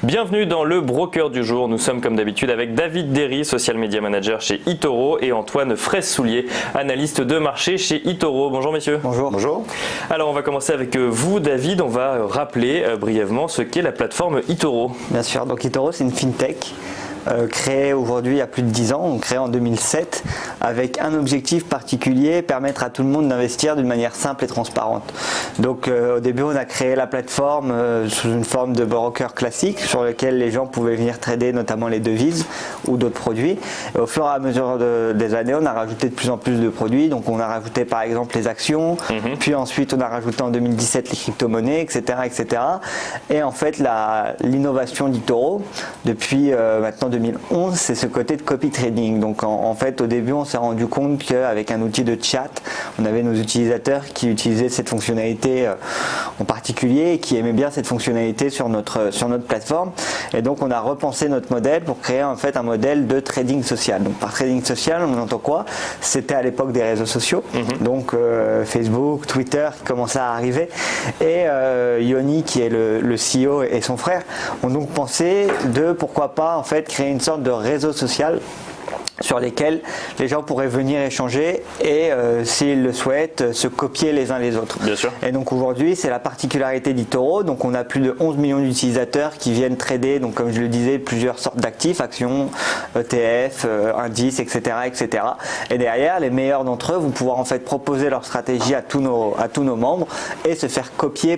Bienvenue dans le broker du jour. Nous sommes comme d'habitude avec David Derry, social media manager chez eToro, et Antoine Fraisse-Soulier, analyste de marché chez eToro. Bonjour messieurs. Bonjour. Bonjour. Alors on va commencer avec vous David, on va rappeler brièvement ce qu'est la plateforme eToro. Bien sûr, donc eToro c'est une fintech créée aujourd'hui il y a plus de 10 ans, créée en 2007 avec un objectif particulier, permettre à tout le monde d'investir d'une manière simple et transparente. Donc au début on a créé la plateforme sous une forme de broker classique sur lequel les gens pouvaient venir trader notamment les devises ou d'autres produits. Et au fur et à mesure des années on a rajouté de plus en plus de produits, donc on a rajouté par exemple les actions, puis ensuite on a rajouté en 2017 les crypto-monnaies, etc., etc. Et en fait l'innovation d'eToro depuis maintenant 2011, c'est ce côté de copy trading. Donc en fait au début on s'est rendu compte qu'avec un outil de chat, on avait nos utilisateurs qui utilisaient cette fonctionnalité en particulier et qui aimaient bien cette fonctionnalité sur notre plateforme. Et donc on a repensé notre modèle pour créer en fait un modèle de trading social. Donc par trading social on entend quoi? C'était à l'époque des réseaux sociaux, donc Facebook, Twitter qui commençaient à arriver, et Yoni qui est le CEO et son frère ont donc pensé de pourquoi pas en fait créer une sorte de réseau social sur lesquels les gens pourraient venir échanger et s'ils le souhaitent se copier les uns les autres. Bien sûr. Et donc aujourd'hui c'est la particularité d'eToro, donc on a plus de 11 millions d'utilisateurs qui viennent trader, donc comme je le disais, plusieurs sortes d'actifs, actions, ETF, indices, etc., etc. Et derrière les meilleurs d'entre eux vont pouvoir en fait proposer leur stratégie à tous nos membres et se faire copier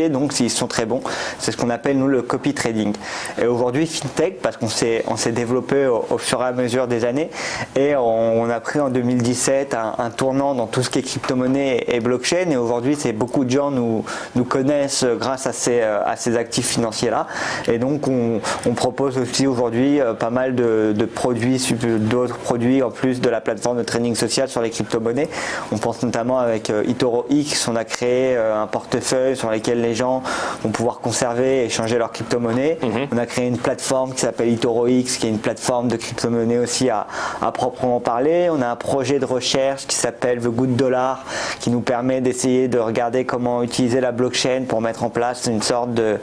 donc s'ils sont très bons. C'est ce qu'on appelle nous le copy trading. Et aujourd'hui FinTech, parce qu'on s'est développé au fur et à mesure des années, et on a pris en 2017 un tournant dans tout ce qui est crypto-monnaie et blockchain, et aujourd'hui c'est beaucoup de gens nous connaissent grâce à ces actifs financiers là, et donc on propose aussi aujourd'hui pas mal de produits, d'autres produits en plus de la plateforme de trading social sur les crypto-monnaies. On pense notamment avec eToro X, on a créé un portefeuille sur lequel les gens vont pouvoir conserver et échanger leurs crypto-monnaies. On a créé une plateforme qui s'appelle eToro X, qui est une plateforme de crypto-monnaie aussi à proprement parler. On a un projet de recherche qui s'appelle The Good Dollar, qui nous permet d'essayer de regarder comment utiliser la blockchain pour mettre en place une sorte de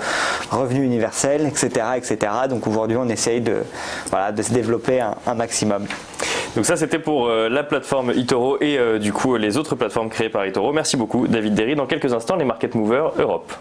revenu universel, etc., etc. Donc aujourd'hui on essaye de se développer un maximum. Donc ça c'était pour la plateforme eToro et du coup les autres plateformes créées par eToro. Merci beaucoup David Derry. Dans quelques instants les Market Movers Europe.